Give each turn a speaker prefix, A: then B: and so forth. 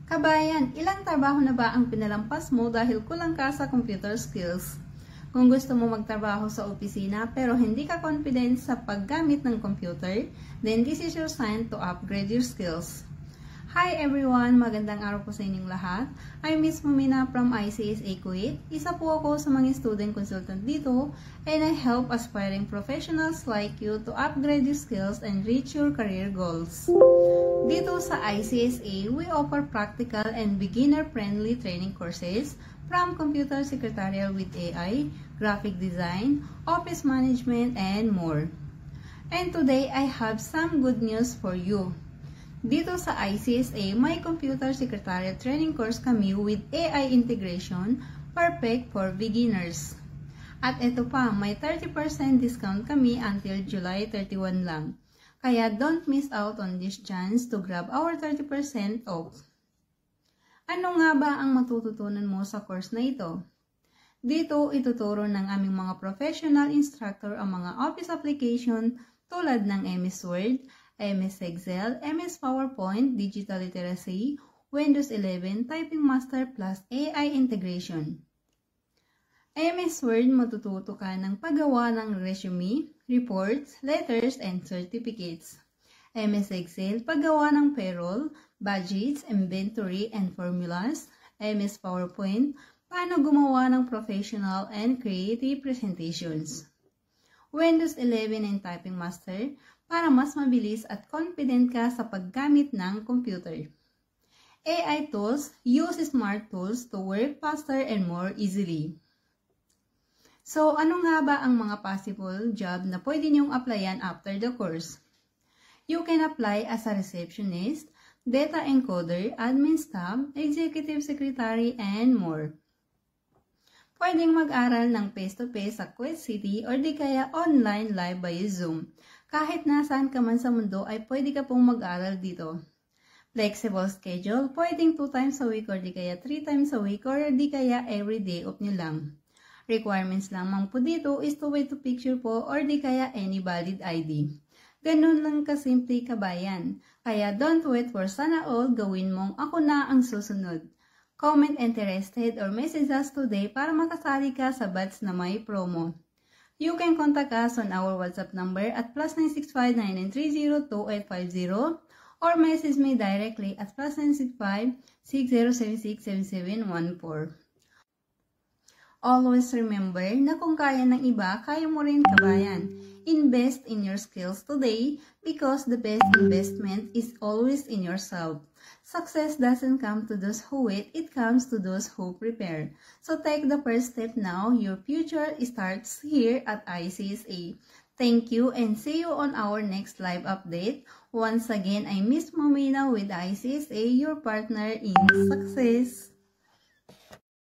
A: Kabayan, ilang trabaho na ba ang pinalampas mo dahil kulang ka sa computer skills? Kung gusto mo magtrabaho sa opisina pero hindi ka confident sa paggamit ng computer, then this is your sign to upgrade your skills. Hi everyone! Magandang araw po sa inyong lahat. I'm Miss Mumina from ICSA Kuwait. Isa po ako sa mga student consultant dito and I help aspiring professionals like you to upgrade your skills and reach your career goals. Dito sa ICSA, we offer practical and beginner-friendly training courses from computer secretarial with AI, graphic design, office management, and more. And today, I have some good news for you. Dito sa ICSA, may computer secretarial training course kami with AI integration, perfect for beginners. At ito pa, may 30% discount kami until July 31 lang. Kaya don't miss out on this chance to grab our 30% off. Ano nga ba ang matututunan mo sa course na ito? Dito, ituturo ng aming mga professional instructor ang mga office application tulad ng MS Word, MS Excel, MS PowerPoint, Digital Literacy, Windows 11, Typing Master plus AI integration. MS Word, matututo ka ng paggawa ng resume, reports, letters, and certificates. MS Excel, paggawa ng payroll, budgets, inventory, and formulas. MS PowerPoint, paano gumawa ng professional and creative presentations. Windows 11 and Typing Master, para mas mabilis at confident ka sa paggamit ng computer. AI tools, use smart tools to work faster and more easily. So, ano nga ba ang mga possible job na pwede niyong applyan after the course? You can apply as a receptionist, data encoder, admin staff, executive secretary, and more. Pwedeng mag-aral ng face-to-face sa Kuwait City or di kaya online live by Zoom. Kahit nasaan ka man sa mundo ay pwede ka pong mag-aral dito. Flexible schedule, pwedeng 2 times a week or di kaya 3 times a week or di kaya every day off nyo lang. Requirements lamang po dito is 2-way to picture po or di kaya any valid ID. Ganun lang kasimple kabayan. Kaya don't wait for sana all, gawin mong ako na ang susunod. Comment interested or message us today para makasali ka sa batch na may promo. You can contact us on our WhatsApp number at +965 9930 2850 or message me directly at +965 6076 7714. Always remember na kung kaya ng iba, kaya mo rin kabayan. Invest in your skills today because the best investment is always in yourself. Success doesn't come to those who wait, it comes to those who prepare. So take the first step now. Your future starts here at ICSA. Thank you and see you on our next live update. Once again, I'm Miss Mumina with ICSA, your partner in success.